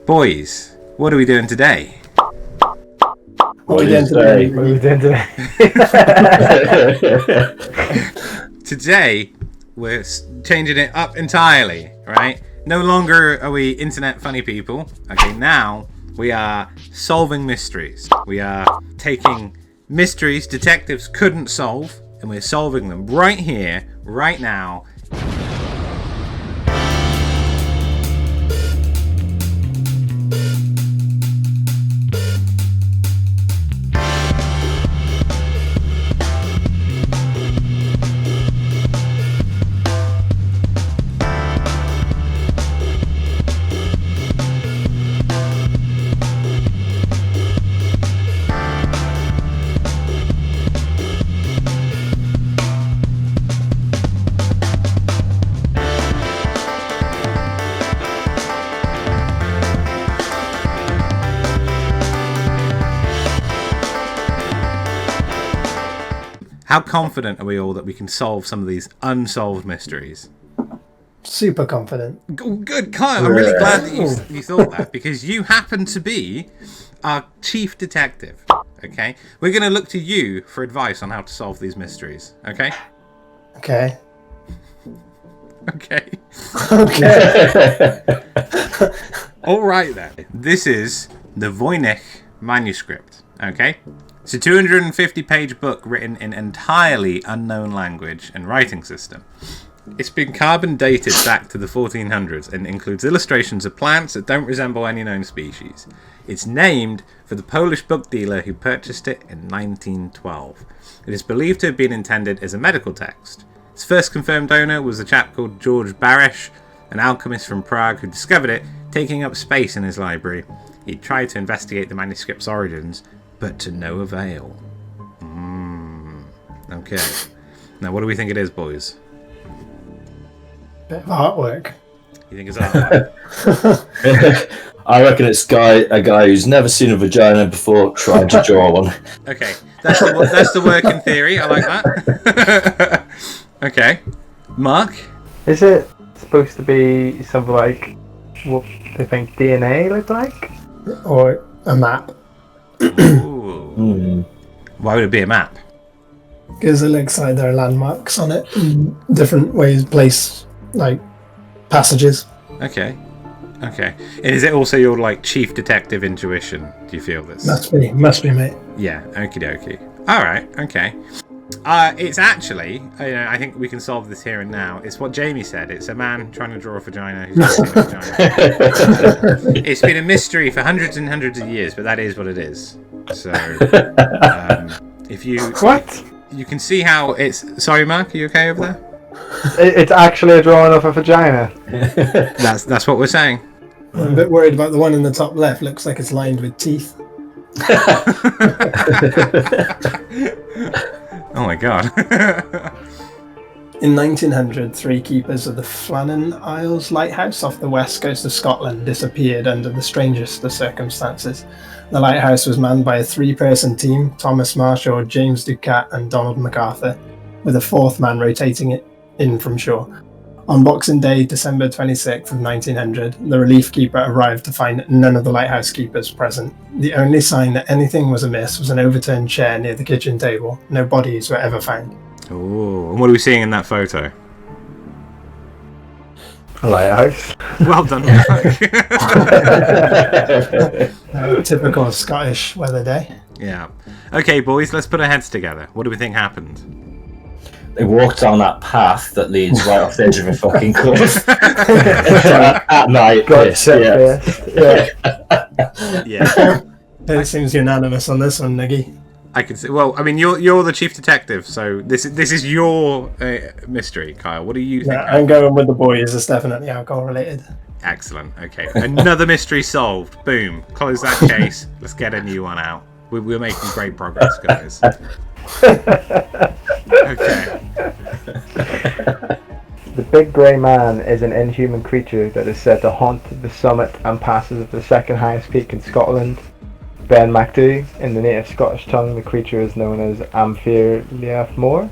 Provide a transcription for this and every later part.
Boys, what are we doing today? What are we doing today? Today, we're changing it up entirely, right? No longer are we internet funny people. Okay, now we are solving mysteries. We are taking mysteries detectives couldn't solve, and we're solving them right here, right now. How confident are we all that we can solve some of these unsolved mysteries? Super confident. Good, Kyle. I'm really glad that you thought that, because you happen to be our chief detective. Okay, we're going to look to you for advice on how to solve these mysteries. Okay. Okay. Okay. Okay. All right then. This is the Voynich Manuscript. Okay. It's a 250-page book written in entirely unknown language and writing system. It's been carbon dated back to the 1400s and includes illustrations of plants that don't resemble any known species. It's named for the Polish book dealer who purchased it in 1912. It is believed to have been intended as a medical text. Its first confirmed owner was a chap called George Baresh, an alchemist from Prague who discovered it, taking up space in his library. He tried to investigate the manuscript's origins, but to no avail. Okay. Now, what do we think it is, boys? Bit of artwork. You think it's artwork? I reckon it's a guy who's never seen a vagina before trying to draw one. Okay, that's the working theory. I like that. Okay, Mark? Is it supposed to be something like what they think DNA looked like? Or a map. Ooh. Why would it be a map? Because it looks like there are landmarks on it in different ways, like passages. Okay. And is it also your chief detective intuition? Do you feel this? Must be, mate. Yeah. Okie dokie. All right. Okay. It's actually, I think we can solve this here and now. It's what Jamie said. It's a man trying to draw a vagina who's not seen a vagina. It's been a mystery for hundreds and hundreds of years, but that is what it is. So, if you you can see how it's. Sorry, Mark, are you okay over there? It's actually a drawing of a vagina. That's what we're saying. I'm a bit worried about the one in the top left. Looks like it's lined with teeth. Oh my god. In 1900, 3 keepers of the Flannan Lighthouse off the west coast of Scotland disappeared under the strangest of circumstances. The lighthouse was manned by a 3-person team, Thomas Marshall, James Ducat and Donald MacArthur, with a 4th man rotating it in from shore. On Boxing Day, December 26th of 1900, the relief keeper arrived to find none of the lighthouse keepers present. The only sign that anything was amiss was an overturned chair near the kitchen table. No bodies were ever found. Oh, and what are we seeing in that photo? A lighthouse. Well done, Mark. Typical Scottish weather day. Yeah. Okay, boys, let's put our heads together. What do we think happened? They walked down that path that leads right off the edge of a fucking cliff at night. Yeah. It seems unanimous on this one, Nuggy. I can see. Well, I mean, you're the chief detective, so this is your mystery, Kyle. What do you think? Yeah, I'm going with the boys. It's definitely alcohol related. Excellent. Okay, another mystery solved. Boom. Close that case. Let's get a new one out. We're making great progress, guys. Okay. The Big Grey Man is an inhuman creature that is said to haunt the summit and passes of the second highest peak in Scotland, Ben Macdhu. In the native Scottish tongue, the creature is known as Encephalitis,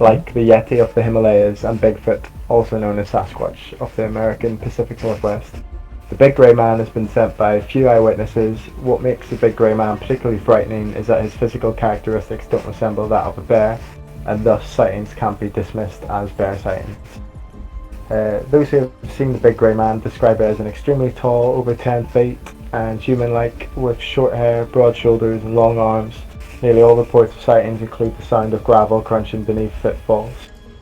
like the Yeti of the Himalayas and Bigfoot, also known as Sasquatch of the American Pacific Northwest. The Big Grey Man has been sent by a few eyewitnesses. What makes the Big Grey Man particularly frightening is that his physical characteristics don't resemble that of a bear, and thus sightings can't be dismissed as bear sightings. Those who have seen the Big Grey Man describe it as an extremely tall, over 10 feet, and human-like, with short hair, broad shoulders and long arms. Nearly all reports of sightings include the sound of gravel crunching beneath footfalls.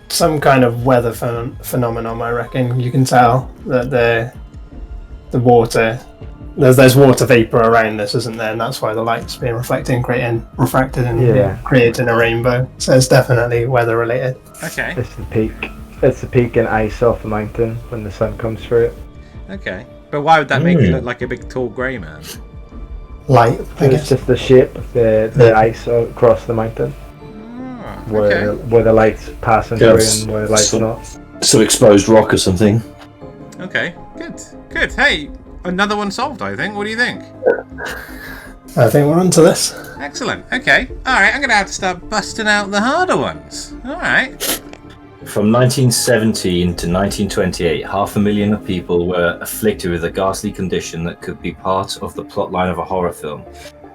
Some kind of weather phenomenon, I reckon. You can tell that the water, there's water vapor around this, isn't there? And that's why the light's being refracted and creating a rainbow. So it's definitely weather related. Okay. It's the peak in ice off the mountain when the sun comes through it. Okay. But why would that make it look like a big tall grey man? Light, I guess. It's just the shape of the ice across the mountain. Where the light's passing through and where the light's not. Some exposed rock or something. Okay, good. Hey, another one solved, I think. What do you think? I think we're onto this. Excellent. Okay. Alright, I'm going to have to start busting out the harder ones. Alright. From 1917 to 1928, 500,000 people were afflicted with a ghastly condition that could be part of the plotline of a horror film.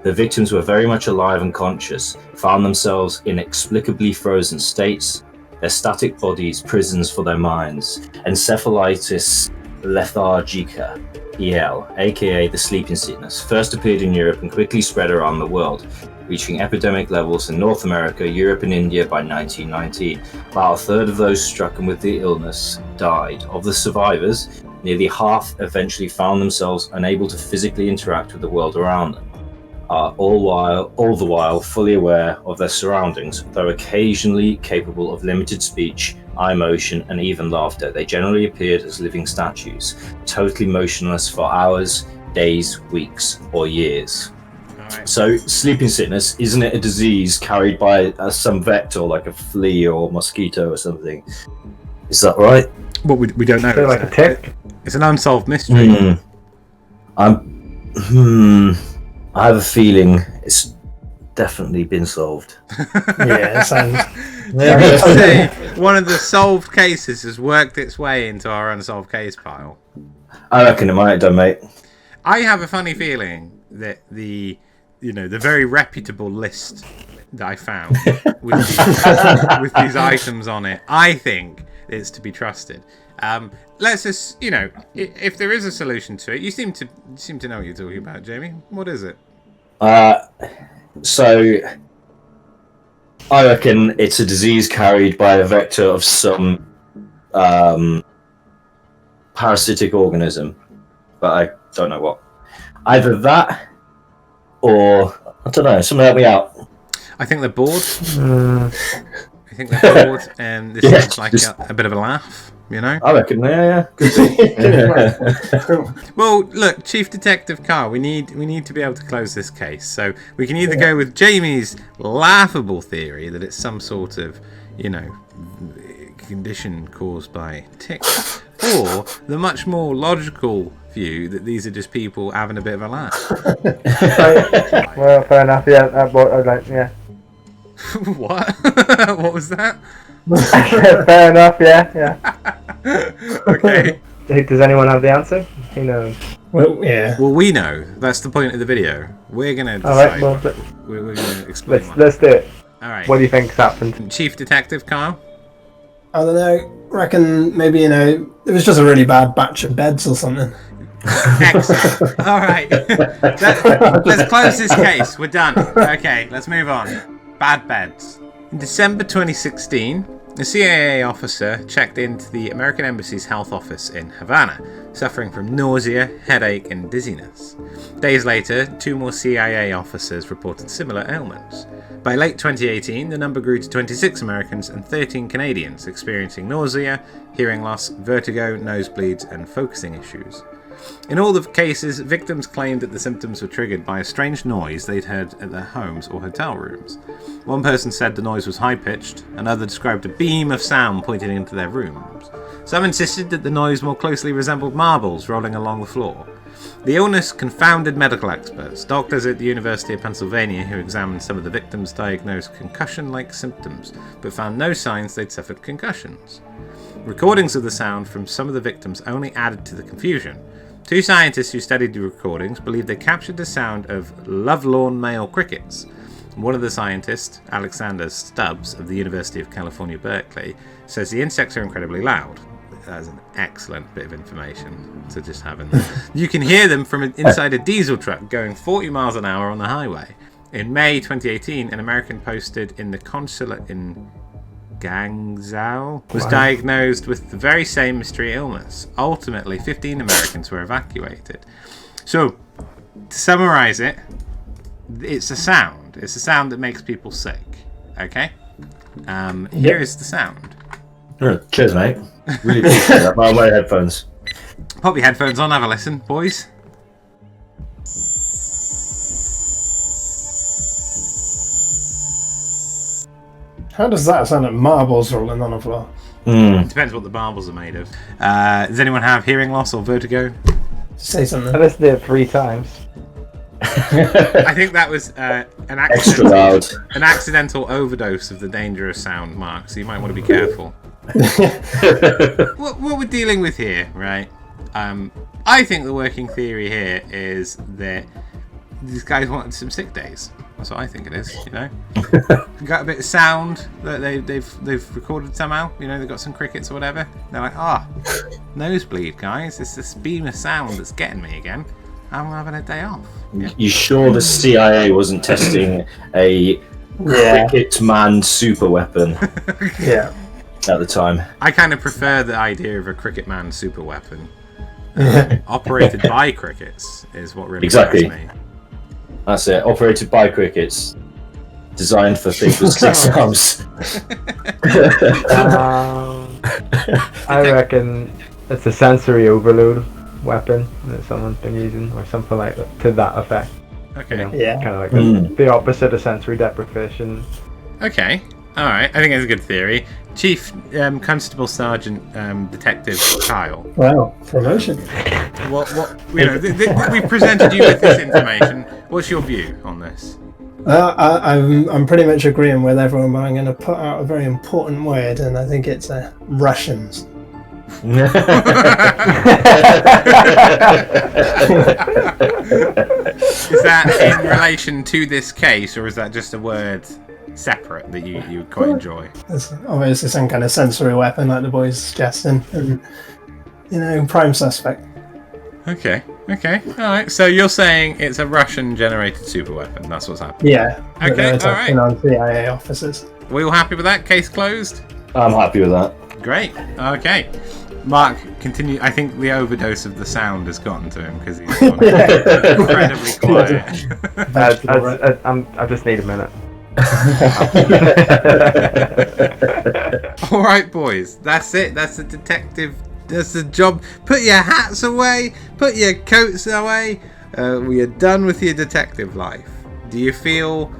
The victims were very much alive and conscious, found themselves in inexplicably frozen states, their static bodies prisons for their minds. Encephalitis lethargica, EL, aka the sleeping sickness, first appeared in Europe and quickly spread around the world, reaching epidemic levels in North America, Europe and India by 1919. About a third of those stricken with the illness died. Of the survivors, nearly half eventually found themselves unable to physically interact with the world around them. All the while fully aware of their surroundings, though occasionally capable of limited speech, eye motion, and even laughter. They generally appeared as living statues, totally motionless for hours, days, weeks, or years. Right. So, sleeping sickness, isn't it a disease carried by some vector, like a flea or mosquito or something? Is that right? Well, we don't know. Is it like a tick? It's an unsolved mystery. I have a feeling it's definitely been solved. Yeah, it sounds... One of the solved cases has worked its way into our unsolved case pile. I reckon it might have done, mate. I have a funny feeling that the very reputable list that I found with these items on it, I think it's to be trusted. Let's just, if there is a solution to it, you seem to know what you're talking about, Jamie. What is it? So I reckon it's a disease carried by a vector of some parasitic organism, but I don't know what. Either that, or I don't know. Someone help me out. I think they're bored. I think they're bored, and this is like a bit of a laugh. I reckon, yeah. Well, look, Chief Detective Carr, we need to be able to close this case. So we can either go with Jamie's laughable theory that it's some sort of, condition caused by ticks, or the much more logical view that these are just people having a bit of a laugh. Well, fair enough. Yeah, What? What was that? fair enough. Yeah. Okay. Does anyone have the answer? Who knows? Well, yeah. Well, we know. That's the point of the video. We're gonna All decide. right. Well, We're gonna explain. let's do it. All right. What do you think's happened? Chief Detective Carl? I don't know. Reckon maybe, it was just a really bad batch of beds or something. Excellent. All right. Let's close this case. We're done. Okay, let's move on. Bad beds. In December 2016, a CIA officer checked into the American Embassy's health office in Havana, suffering from nausea, headache, and dizziness. Days later, 2 more CIA officers reported similar ailments. By late 2018, the number grew to 26 Americans and 13 Canadians experiencing nausea, hearing loss, vertigo, nosebleeds, and focusing issues. In all the cases, victims claimed that the symptoms were triggered by a strange noise they'd heard at their homes or hotel rooms. One person said the noise was high-pitched, another described a beam of sound pointing into their rooms. Some insisted that the noise more closely resembled marbles rolling along the floor. The illness confounded medical experts. Doctors at the University of Pennsylvania who examined some of the victims diagnosed concussion-like symptoms, but found no signs they'd suffered concussions. Recordings of the sound from some of the victims only added to the confusion. Two scientists who studied the recordings believe they captured the sound of lovelorn male crickets. One of the scientists, Alexander Stubbs of the University of California, Berkeley, says the insects are incredibly loud. That is an excellent bit of information to just have in there. You can hear them from inside a diesel truck going 40 miles an hour on the highway. In May 2018, an American posted in the consulate in Guangzhou was diagnosed with the very same mystery illness. Ultimately, 15 Americans were evacuated. So, to summarize it, it's a sound. It's a sound that makes people sick. Okay? Here is the sound. Cheers, mate. Really appreciate that. My headphones. Pop your headphones on, have a listen, boys. How does that sound like marbles rolling on the floor? It depends what the marbles are made of. Does anyone have hearing loss or vertigo? Say something. I listened to it 3 times. I think that was an Extra loud. accidental overdose of the dangerous sound, Mark, so you might want to be careful. What we're dealing with here, right? I think the working theory here is that these guys wanted some sick days. That's what I think it is, you know. Got a bit of sound that they've recorded somehow. You know, they've got some crickets or whatever. They're like, nosebleed, guys. It's this beam of sound that's getting me again. I'm having a day off. Yeah. You sure the CIA wasn't testing a cricket man super weapon? Yeah. At the time. I kind of prefer the idea of a cricket man super weapon. Operated by crickets is what really Exactly. me. That's it. Operated by crickets. Designed for things with 6 arms. I reckon it's a sensory overload weapon that someone's been using, or something like that, to that effect. Okay. You know, Yeah. kind of like the opposite of sensory deprivation. Okay. All right. I think it's a good theory. Chief Constable Sergeant Detective Kyle. Wow, promotion. What? You know, we presented you with this information. What's your view on this? I'm pretty much agreeing with everyone, but I'm going to put out a very important word, and I think it's Russians. Is that in relation to this case, or is that just a word separate that you quite enjoy? It's obviously some kind of sensory weapon, like the boys suggesting, and prime suspect. Okay. All right. So you're saying it's a Russian-generated superweapon. That's what's happening. Yeah. Okay, all right. On CIA officers. We all happy with that? Case closed? I'm happy with that. Great. Okay. Mark, continue. I think the overdose of the sound has gotten to him because he's gone incredibly quiet. I just need a minute. All right, boys. That's it. That's the detective. That's the job. Put your hats away. Put your coats away. We are done with your detective life. Do you feel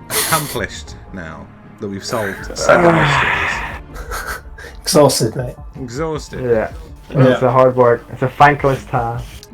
accomplished now that we've solved 7 mysteries? Exhausted, mate. Exhausted. Yeah. It's a hard work. It's a thankless task.